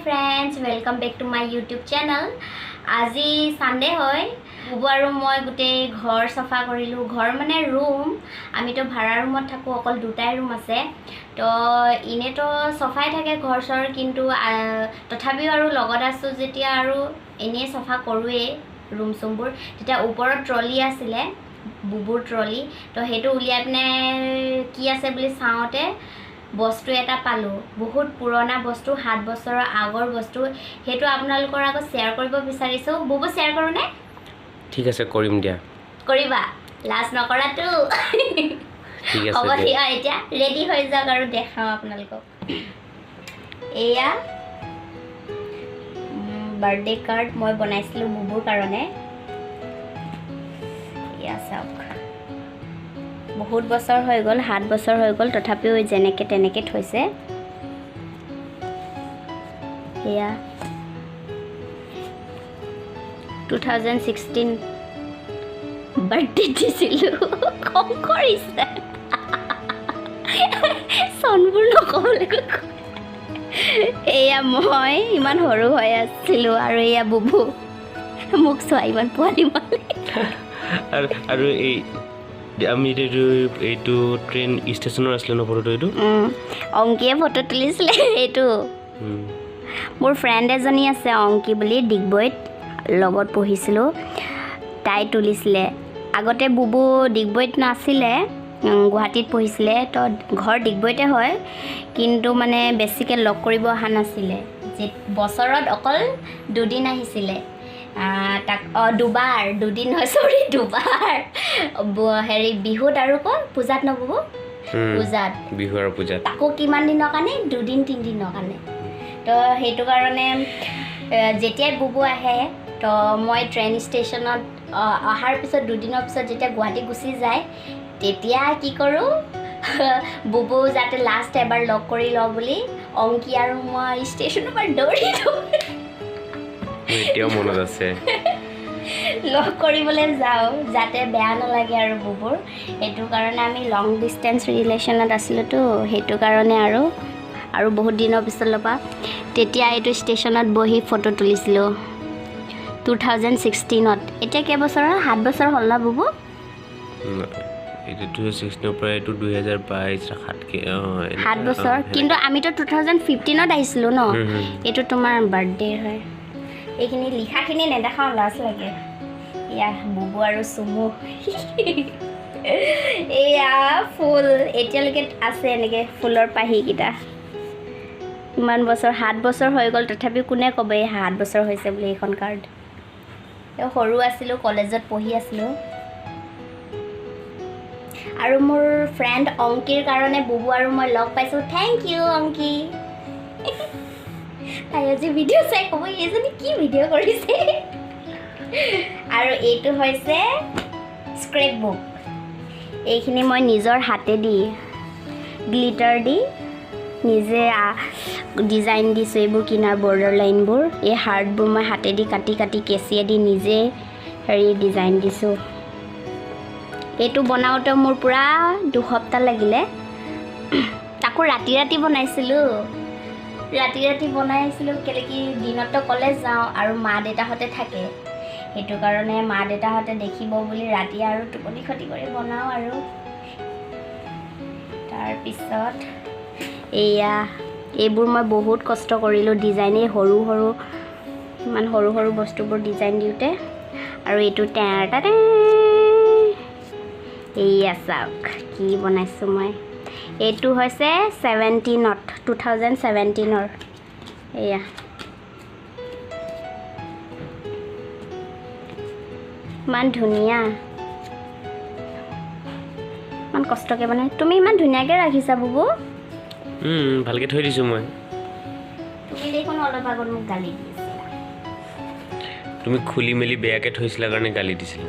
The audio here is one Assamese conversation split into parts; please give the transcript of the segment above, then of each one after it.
friends, welcome back to my YouTube channel. আজি সানডে হয় বুবু আৰু মই গুটে ঘৰ সফা কৰিলো ঘৰ মানে ৰুম আমি তো ভাড়া ৰুমত থাকো অকল দুটাই ৰুম আছে তো ইনে তো সফাই থাকে ঘৰ সৰ কিন্তু তথাপিও আৰু লগত আছো যেতিয়া আৰু এনে সফা কৰোৱে ৰুম সুমবোৰ তেতিয়া ওপৰত ট্ৰলি আছিলে বুবুৰ ট্ৰলি তো হেতু উলিয়াই পিনে কি আছে বুলি চাওতে বস্তু এটা পালো বহুত পুৰণা বস্তু 7 বছৰৰ আগৰ বস্তু হেতু আপোনালোকৰ আগত শেয়াৰ কৰিব বিচাৰিছো বুবু শেয়াৰ কৰোনে ঠিক আছে কৰিম দিয়া কৰিবা লাজ নকৰাটো ঠিক আছে হ'ব দিয়া এতিয়া ৰেডি হৈ যাওক আৰু দেখাও আপোনালোকক এয়া বাৰ্থডে কাৰ্ড মই বনাইছিলো বুবুৰ কাৰণে এয়া চাওক বহুত বছৰ হৈ গ'ল 7 বছৰ হৈ গ'ল তথাপিও যেনেকে তেনেকে থৈছে এয়া 2016 বাৰ্থডে দিছিলো কম কৰিছে সনবোৰ নকলে এয়া মই ইমান সৰু হৈ আছিলো আৰু এয়া বুবু মোক চোৱা ইমান পোৱালি মালে আৰু এই আমি এইটো ট্ৰেইন ষ্টেচনৰ আছিল ন ফটো এইটো অংকিয়ে ফটো তুলিছিলে এইটো মোৰ ফ্ৰেণ্ড এজনী আছে অংকি বুলি ডিগবৈত লগত পঢ়িছিলোঁ তাই তুলিছিলে আগতে বুবু ডিগবৈত নাছিলে গুৱাহাটীত পঢ়িছিলে তো ঘৰ ডিগবৈতে হয় কিন্তু মানে বেছিকৈ লগ কৰিব অহা নাছিলে যে বছৰত অকল দুদিন আহিছিলে তাক দুবাৰ দুদিন হয় সৰি দুবাৰ হেৰি বিহুত আৰু ক পূজাত নবুবু পূজাত বিহু আৰু পূজাত তাকো কিমান দিনৰ কাৰণে দুদিন তিন দিনৰ কাৰণে তো সেইটো কাৰণে যেতিয়াই বুবু আহে তো মই ট্ৰেইন ষ্টেচনত অহাৰ পিছত দুদিনৰ পিছত যেতিয়া গুৱাহাটী গুচি যায় তেতিয়া কি কৰোঁ বুবু যাতে লাষ্ট এবাৰ লগ কৰি লওঁ বুলি অংকি আৰু মই ষ্টেচনৰ পৰা দৌৰি এতিয়াও মনত আছে লগ কৰিবলৈ যাওঁ যাতে বেয়া নালাগে আৰু বুবুৰ সেইটো কাৰণে আমি লং ডিষ্টেঞ্চ ৰিলেশ্যনত আছিলোঁতো সেইটো কাৰণে আৰু বহুত দিনৰ পিছৰ পৰা তেতিয়া এইটো ষ্টেচনত বহি ফটো তুলিছিলোঁ 2016ত এতিয়া কেইবছৰ 7 বছৰ হ'ল না বুবু এইটো 2016 পৰা এইটো 2022 7 বছৰ কিন্তু আমিতো 2015ত আহিছিলোঁ ন এইটো তোমাৰ বাৰ্থডে হয় এইখিনি লিখাখিনি নেদেখাওঁ লাজ লাগে এয়া বুবু আৰু চুমু এয়া ফুল এতিয়ালৈকে আছে এনেকৈ ফুলৰ পাহিকেইটা ইমান বছৰ 7 বছৰ হৈ গ'ল তথাপিও কোনে ক'ব এই 7 বছৰ হৈছে বুলি এইখন কাৰ্ড সৰু আছিলোঁ কলেজত পঢ়ি আছিলোঁ আৰু মোৰ ফ্ৰেণ্ড অংকিৰ কাৰণে বুবু আৰু মই লগ পাইছোঁ থেংক ইউ অংকি তাই আজি ভিডিঅ' চাই ক'ব এইজনী কি ভিডিঅ' কৰিছে আৰু এইটো হৈছে স্ক্ৰেপ বুক এইখিনি মই নিজৰ হাতেদি গ্লিটাৰ দি নিজে ডিজাইন দিছোঁ এইবোৰ কিনাৰ বৰ্ডাৰ লাইনবোৰ এই হাৰ্টবোৰ মই হাতেদি কাটি কাটি কেঁচিয়েদি নিজে হেৰি ডিজাইন দিছোঁ এইটো বনাওঁতে মোৰ পূৰা 2 সপ্তাহ লাগিলে তাকো ৰাতি ৰাতি বনাইছিলোঁ ৰাতি বনাইছিলোঁ কেলৈ কি দিনতো কলেজ যাওঁ আৰু মা দেউতাহঁতে থাকে সেইটো কাৰণে মা দেউতাহঁতে দেখিব বুলি ৰাতি আৰু টোপনি ক্ষতি কৰি বনাওঁ আৰু তাৰপিছত এয়া এইবোৰ মই বহুত কষ্ট কৰিলোঁ ডিজাইন এই সৰু ইমান সৰু বস্তুবোৰ ডিজাইন দিওঁতে আৰু এইটো তাতে এয়া চাওক কি বনাইছোঁ মই এইটো হৈছে 2017ৰ এয়া ইমান ধুনীয়া ইমান কষ্টকৈ বনাই তুমি ইমান ধুনীয়াকৈ ৰাখিছা বুবু ভালকৈ থৈ দিছোঁ মই তুমি দেখোন অলপ আগত মোক গালি দিছিলা তুমি খুলি মেলি বেয়াকৈ থৈছিলা কাৰণে গালি দিছিলা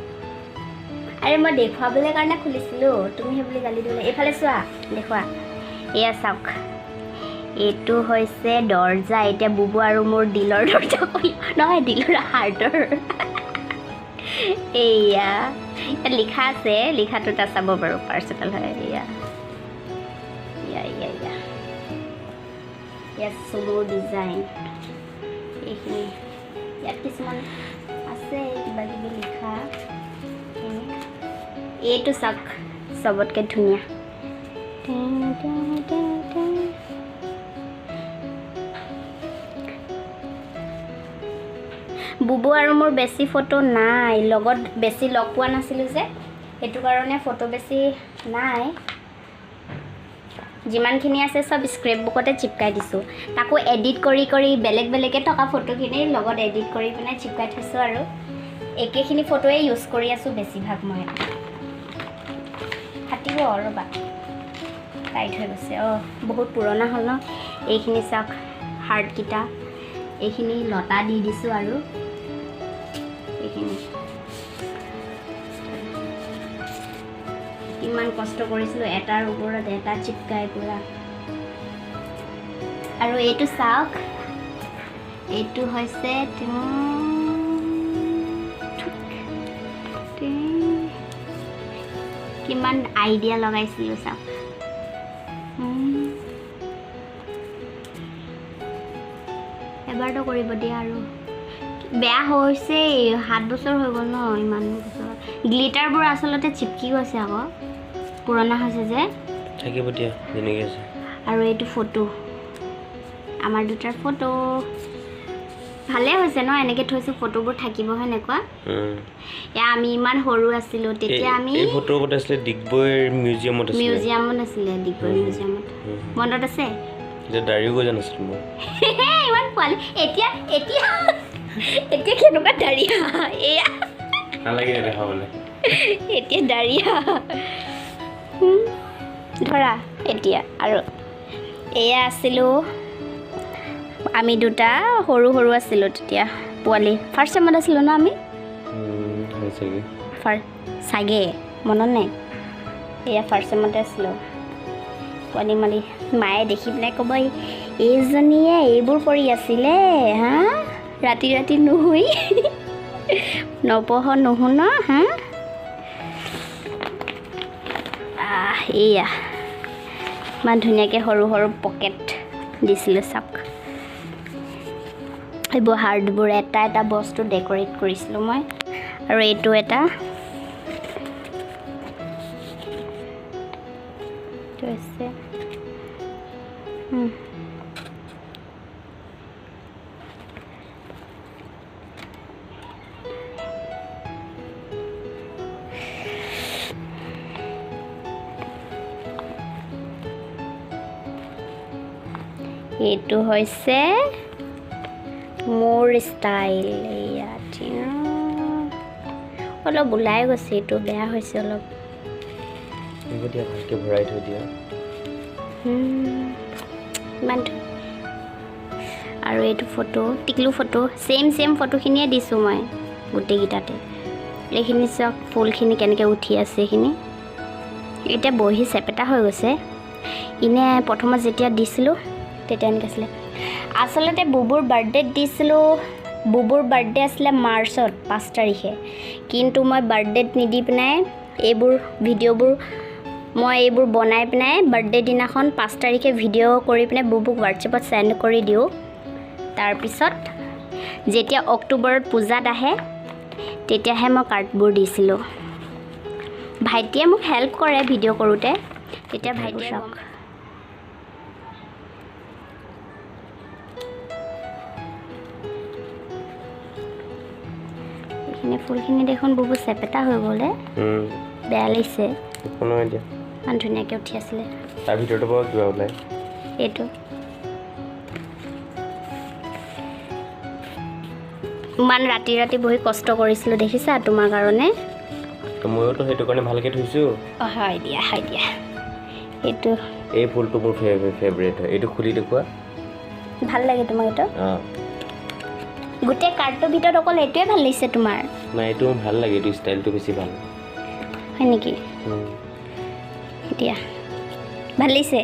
আৰে মই দেখুৱাবলৈ কাৰণে খুলিছিলোঁ তুমি সেইবুলি গালি দিলে এইফালে চোৱা দেখুৱা এয়া চাওক এইটো হৈছে দৰ্জা এতিয়া বুবু আৰু মোৰ দিলৰ দৰ্জা নহয় দিলৰ হাৰ্টৰ এয়া লিখা আছে লিখাটো তাত চাব বাৰু পাৰ্চনেল হয় এয়া Yes, solo design. এইখিনি ইয়াত কিছুমান আছে কিবা কিবি লিখা এইটো চাওক চবতকৈ ধুনীয়া বুবু আৰু মোৰ বেছি ফটো নাই লগত বেছি লগ পোৱা নাছিলোঁ যে সেইটো কাৰণে ফটো বেছি নাই যিমানখিনি আছে চব স্ক্ৰেপ বুকতে চিপকাই দিছোঁ তাকো এডিট কৰি কৰি বেলেগ বেলেগে থকা ফটোখিনি লগত এডিট কৰি পিনে চিপকাই থৈছোঁ আৰু একেখিনি ফটোৱে ইউজ কৰি আছোঁ বেছিভাগ মই ফাটিব ৰ'বা টাইট হৈ গৈছে বহুত পুৰণা হ'ল ন এইখিনি চাওক হাৰ্টকেইটা এইখিনি লতা দি দিছোঁ আৰু এইখিনি ইমান কষ্ট কৰিছিলোঁ এটাৰ ওপৰত এটা চিপকাই পুৰা আৰু এইটো চাওক এইটো হৈছে কিমান আইডিয়া লগাইছিলোঁ চাওক এবাৰতো কৰিব দিয়া আৰু বেয়া হৈছে 7 বছৰ হৈ গ'ল ন ইমান বছৰ গ্লিটাৰবোৰ আচলতে চিপকি গৈছে আকৌ পুৰণা হৈছে যে থাকিব দিয়া যেনেকৈ আছে আৰু এইটো ফটো আমাৰ দুটাৰ ফটো ভালে হৈছে ন এনেকৈ থৈছোঁ ফটোবোৰ থাকিব সেনেকুৱা এয়া আমি ইমান সৰু আছিলোঁ তেতিয়া আমি এই ফটোৰ কথা আছিলে ডিগবৈৰ মিউজিয়ামত আছিলে ডিগবৈ মিউজিয়ামত মনত আছে এতিয়া দাঢ়িও গজা নাছিল মোৰ ইমান পোৱালি এতিয়া কেনেকুৱা দাঢ়িয়া এয়া নালাগে দেখাবলৈ এতিয়া দাঢ়িয়া ধৰা এতিয়া আৰু এয়া আছিলোঁ আমি দুটা সৰু আছিলোঁ তেতিয়া পোৱালি ফাৰ্ষ্ট টাইমত আছিলোঁ ন আমি চাগে মনত নাই এয়া ফাৰ্ষ্ট টাইমতে আছিলোঁ পোৱালি মালি মায়ে দেখি পেলাই ক'ব এইজনীয়ে এইবোৰ কৰি আছিলে হা ৰাতি নুশুই নপঢ় নুশুন হা এয়া ইমান ধুনীয়াকৈ সৰু পকেট দিছিলোঁ চাওক এইবোৰ হাৰ্ডবোৰ এটা বস্তু ডেক'ৰেট কৰিছিলোঁ মই আৰু এইটো এটা হৈছে এইটো হৈছে মোৰ ষ্টাইল ইয়াত অলপ ওলাই গৈছে এইটো বেয়া হৈছে অলপ ভালকৈ ভৰাই থৈ দিয়া ইমান আৰু এইটো ফটো টিকলু ফটো চেম ফটোখিনিয়ে দিছোঁ মই গোটেইকেইটাতে এইখিনি চাওক ফুলখিনি কেনেকৈ উঠি আছে এইখিনি এতিয়া বহি চেপেটা হৈ গৈছে এনে প্ৰথমত যেতিয়া দিছিলোঁ তেতিয়া এনেকৈ আছিলে আচলতে বুবুৰ বাৰ্থডেত দিছিলোঁ বুবুৰ বাৰ্থডে আছিলে মাৰ্চত 5 তাৰিখে কিন্তু মই বাৰ্থডেত নিদি পিনাই এইবোৰ ভিডিঅ'বোৰ মই এইবোৰ বনাই পিনাই বাৰ্থডে দিনাখন 5 তাৰিখে ভিডিঅ' কৰি পিনে বুবুক হোৱাটছএপত চেণ্ড কৰি দিওঁ তাৰপিছত যেতিয়া অক্টোবৰত পূজাত আহে তেতিয়াহে মই কাৰ্ডবোৰ দিছিলোঁ ভাইটিয়ে মোক হেল্প কৰে ভিডিঅ' কৰোঁতে তেতিয়া ভাইটিয়ে চাওক এইখিনি ফুলখিনি দেখোন বুবু চেপেটা হৈ গ'লে বেয়া লাগিছে ইমান ধুনীয়াকৈ উঠি আছিলে তাৰ ভিতৰতে পৰা কিবা ওলাই এইটো ইমান ৰাতি বহি কষ্ট কৰিছিলোঁ দেখিছা তোমাৰ কাৰণে ময়োতো সেইটো কাৰণে ভালকৈ থৈছোঁ হয় দিয়া এইটো এই ফুলটো মোৰ ফেভৰেট হয় এইটো খুলি দেখুওৱা ভাল লাগে তোমাক এইটো গোটেই কাৰ্ডটোৰ ভিতৰত অকল এইটোৱে ভাল লাগিছে তোমাৰ নাই এইটো ভাল লাগে এইটো ষ্টাইলটো বেছি ভাল হয় নেকি দিয়া ভাল লাগিছে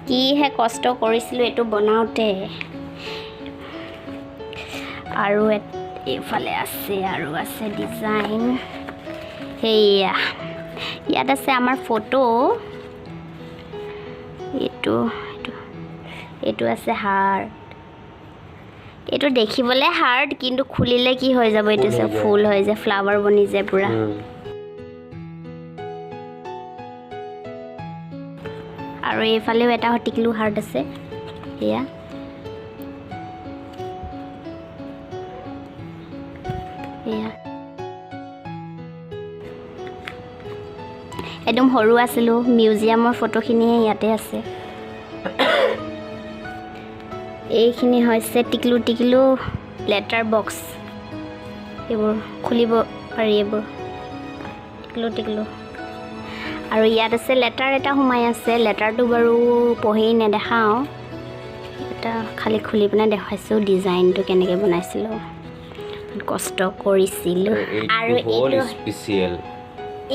কিহে কষ্ট কৰিছিলোঁ এইটো বনাওঁতে আৰু এইফালে আছে ডিজাইন সেয়া ইয়াত আছে আমাৰ ফটো এইটো আছে হাৰ্ট এইটো দেখিবলৈ হাৰ্ট কিন্তু খুলিলে কি হৈ যাব এইটো ফুল হৈ যায় ফ্লাৱাৰ বনি যায় পুৰা আৰু এইফালেও এটা টিকলু হাৰ্ট আছে এয়া একদম সৰু আছিলোঁ মিউজিয়ামৰ ফটোখিনি ইয়াতে আছে এইখিনি হৈছে টিকলু লেটাৰ বক্স এইবোৰ খুলিব পাৰি এইবোৰ টিকলু আৰু ইয়াত আছে লেটাৰ এটা সোমাই আছে লেটাৰটো বাৰু পঢ়ি নেদেখাওঁ এটা খালি খুলি পিনে দেখাইছোঁ ডিজাইনটো কেনেকৈ বনাইছিলোঁ কষ্ট কৰিছিলোঁ আৰু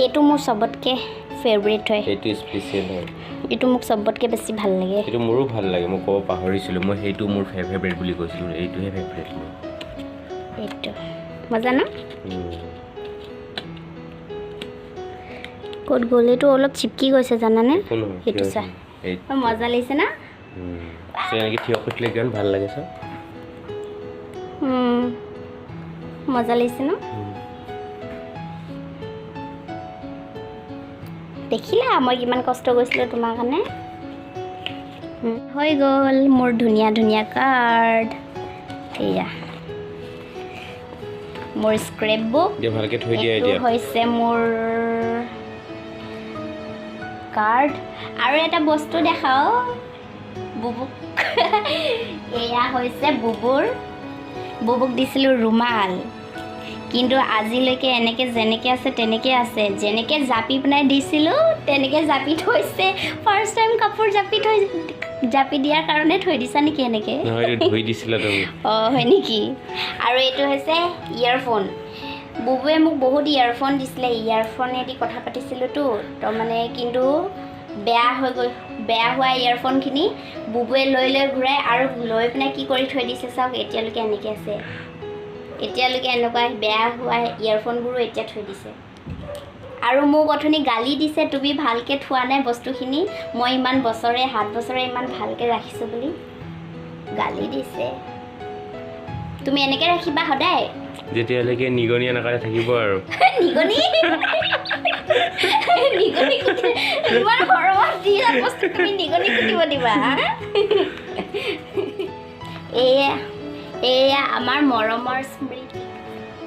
এইটো মোৰ চবতকৈ ফেভৰেট হয় এইটো স্পেচিয়েল হয় এইটো মোক চবতকৈ বেছি ভাল লাগে এইটো মোৰো ভাল লাগে মই ক'ব পাহৰিছিলোঁ মই সেইটো মোৰ ফেভৰেট বুলি কৈছিলোঁ এইটোহে ফেভৰেট মোৰ এইটো মজা ন ক'ত গ'ল এইটো অলপ চিপকি গৈছে জানানে এইটো চা মজা লাগিছে না এনেকৈ থিয় কৰিলে কিমান ভাল লাগে চা মজা লাগিছে ন দেখিলা মই কিমান কষ্ট কৰিছিলোঁ তোমাৰ কাৰণে হৈ গ'ল মোৰ ধুনীয়া কাৰ্ড এয়া মোৰ স্ক্ৰেপ বুক ভালকৈ থৈ দিয়া এইটো হৈছে মোৰ কাৰ্ড আৰু এটা বস্তু দেখাও বুবুক এয়া হৈছে বুবুক দিছিলোঁ ৰুমাল কিন্তু আজিলৈকে এনেকৈ যেনেকৈ আছে তেনেকৈ আছে যেনেকৈ জাপি পিনাই দিছিলোঁ তেনেকৈ জাপি থৈছে ফাৰ্ষ্ট টাইম কাপোৰ জাপি দিয়াৰ কাৰণে থৈ দিছা নেকি এনেকৈ অঁ হয় নেকি আৰু এইটো হৈছে ইয়েৰফোন বুবুৱে মোক বহুত ইয়েৰফোন দিছিলে ইয়েৰফোনেদি কথা পাতিছিলোঁতো তো মানে কিন্তু বেয়া হোৱা ইয়েৰফোনখিনি বুবুৱে লৈ ঘূৰাই আৰু লৈ পিনে কি কৰি থৈ দিছে চাওক এতিয়ালৈকে এনেকৈ আছে এতিয়ালৈকে এনেকুৱা বেয়া হোৱা ইয়েৰফোনবোৰো এতিয়া থৈ দিছে আৰু মোক অথনি গালি দিছে তুমি ভালকৈ থোৱা নাই বস্তুখিনি মই ইমান বছৰে 7 বছৰে ইমান ভালকৈ ৰাখিছোঁ বুলি গালি দিছে তুমি এনেকৈ ৰাখিবা সদায় যেতিয়ালৈকে নিগনি এনেকৈ থাকিব আৰু নিগনি ইমান গৰমত দিয়া বস্তু তুমি নিগনি কুটিব দিবা এয়া আমাৰ মৰমৰ